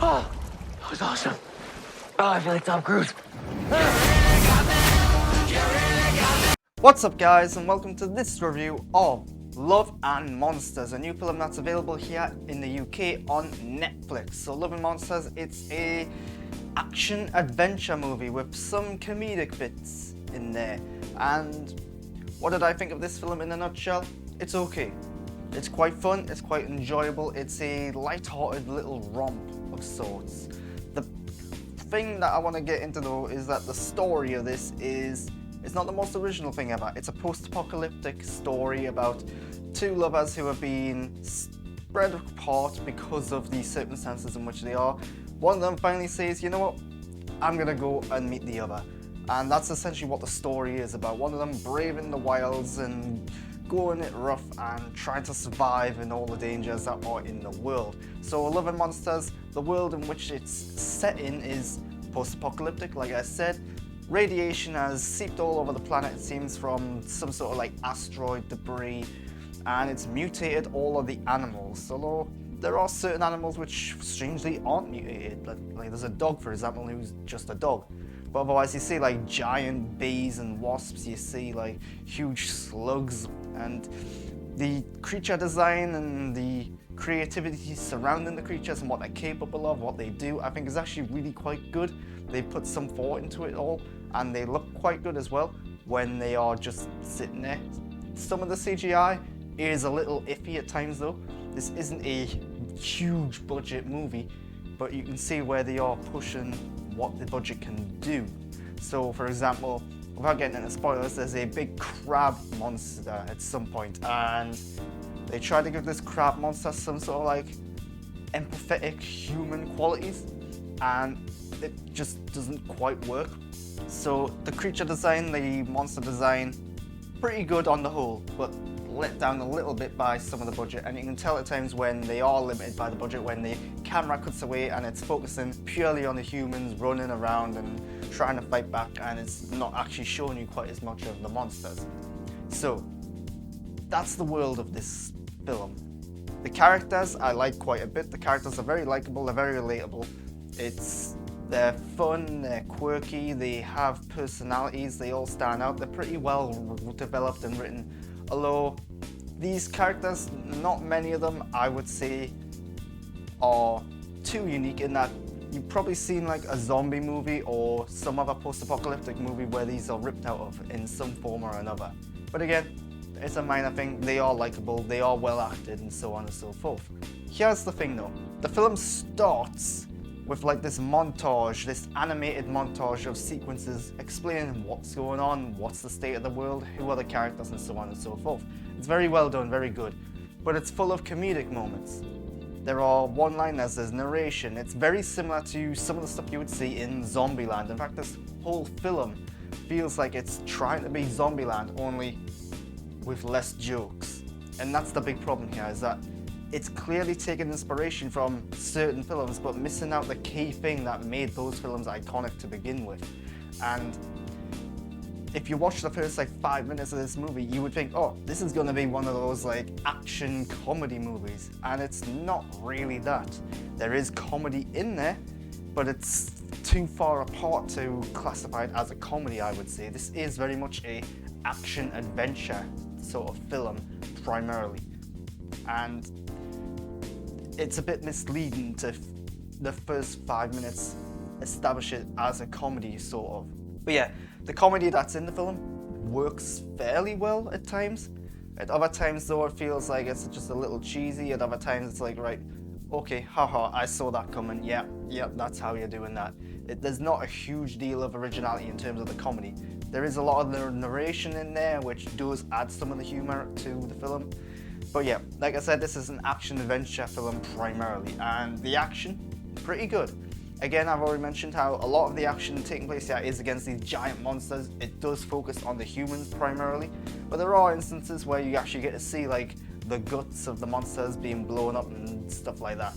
Oh, that was awesome. Oh, I feel like Tom Cruise. What's up guys, and welcome to this review of Love and Monsters, a new film that's available here in the UK on Netflix. So Love and Monsters, it's a action adventure movie with some comedic bits in there. And what did I think of this film in a nutshell? It's okay. It's quite fun, it's quite enjoyable, it's a light-hearted little romp of sorts. The thing that I want to get into though is that the story of this is it's not the most original thing ever. It's a post-apocalyptic story about two lovers who have been spread apart because of the circumstances in which they are. One of them finally says, you know what, I'm gonna go and meet the other. And that's essentially what the story is about. One of them braving the wilds and going it rough and trying to survive in all the dangers that are in the world. So Love and Monsters, the world in which it's set in is post-apocalyptic, like I said. Radiation has seeped all over the planet, it seems, from some sort of like asteroid debris, and it's mutated all of the animals. Although there are certain animals which strangely aren't mutated. Like there's a dog, for example, who's just a dog. But otherwise you see like giant bees and wasps, you see like huge slugs, and the creature design and the creativity surrounding the creatures and what they're capable of, what they do, I think is actually really quite good. They put some thought into it all, and they look quite good as well when they are just sitting there. Some of the CGI is a little iffy at times though. This isn't a huge budget movie, but you can see where they are pushing what the budget can do. So for example, without getting into spoilers, there's a big crab monster at some point, and they try to give this crab monster some sort of like empathetic human qualities, and it just doesn't quite work. So the creature design, the monster design, pretty good on the whole, but let down a little bit by some of the budget, and you can tell at times when they are limited by the budget, when the camera cuts away and it's focusing purely on the humans running around and trying to fight back, and it's not actually showing you quite as much of the monsters. So that's the world of this film. The characters I like quite a bit. The characters are very likable, they're very relatable. They're fun, they're quirky, they have personalities, they all stand out, they're pretty well developed and written. Although these characters, not many of them I would say are too unique, in that you've probably seen like a zombie movie or some other post-apocalyptic movie where these are ripped out of in some form or another. But again, it's a minor thing, they are likable, they are well acted, and so on and so forth. Here's the thing though, the film starts with like this montage, this animated montage of sequences explaining what's going on, what's the state of the world, who are the characters, and so on and so forth. It's very well done, very good, but it's full of comedic moments. There are one-liners, there's narration. It's very similar to some of the stuff you would see in Zombieland. In fact, this whole film feels like it's trying to be Zombieland, only with less jokes. And that's the big problem here, is that it's clearly taken inspiration from certain films, but missing out the key thing that made those films iconic to begin with. And if you watch the first like 5 minutes of this movie, you would think, oh, this is gonna be one of those like action comedy movies. And it's not really that. There is comedy in there, but it's too far apart to classify it as a comedy, I would say. This is very much a action adventure sort of film, primarily. And it's a bit misleading to the first 5 minutes establish it as a comedy, sort of. But yeah, the comedy that's in the film works fairly well at times. At other times though, it feels like it's just a little cheesy. At other times it's like, right, okay, haha, I saw that coming. Yeah, that's how you're doing that. There's not a huge deal of originality in terms of the comedy. There is a lot of the narration in there, which does add some of the humor to the film. But yeah, like I said, this is an action-adventure film primarily, and the action, pretty good. Again, I've already mentioned how a lot of the action taking place here is against these giant monsters. It does focus on the humans primarily, but there are instances where you actually get to see like the guts of the monsters being blown up and stuff like that.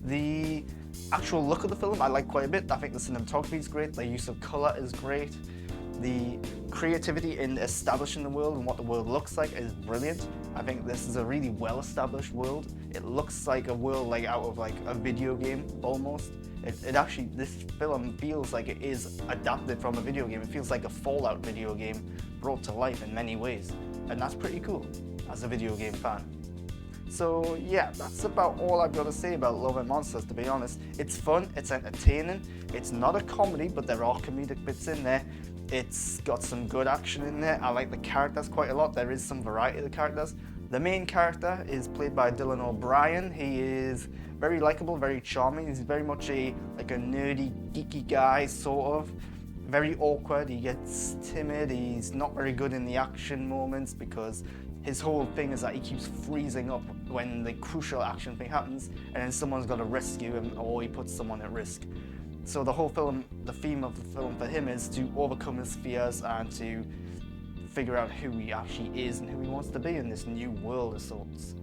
The actual look of the film I like quite a bit. I think the cinematography is great, the use of colour is great. The creativity in establishing the world and what the world looks like is brilliant. I think this is a really well-established world. It looks like a world like out of like a video game almost. It actually, this film feels like it is adapted from a video game. It feels like a Fallout video game brought to life in many ways, and that's pretty cool as a video game fan. So yeah, that's about all I've got to say about Love and Monsters, to be honest. It's fun, it's entertaining, it's not a comedy, but there are comedic bits in there. It's got some good action in there. I like the characters quite a lot. There is some variety of the characters. The main character is played by Dylan O'Brien. He is very likable, very charming. He's very much a nerdy, geeky guy, sort of. Very awkward, he gets timid, he's not very good in the action moments because his whole thing is that he keeps freezing up when the crucial action thing happens and then someone's got to rescue him or he puts someone at risk. So the whole film, the theme of the film for him is to overcome his fears and to figure out who he actually is and who he wants to be in this new world of sorts.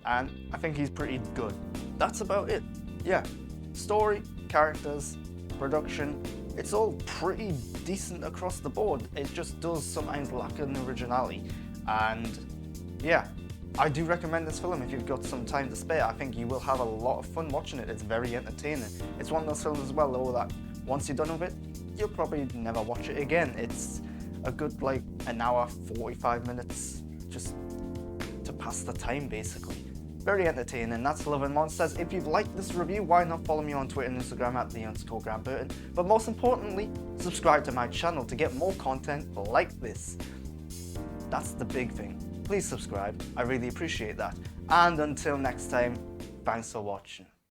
And I think he's pretty good. That's about it. Yeah, story, characters, production, it's all pretty decent across the board. It just does sometimes lack an originality. And yeah, I do recommend this film if you've got some time to spare. I think you will have a lot of fun watching it. It's very entertaining. It's one of those films as well, though, that once you're done with it, you'll probably never watch it again. It's a good like an hour, 45 minutes just to pass the time basically. Very entertaining. That's Love and Monsters. If you've liked this review, why not follow me on Twitter and Instagram at @the_GrantBurton. But most importantly, subscribe to my channel to get more content like this. That's the big thing. Please subscribe. I really appreciate that. And until next time, thanks for watching.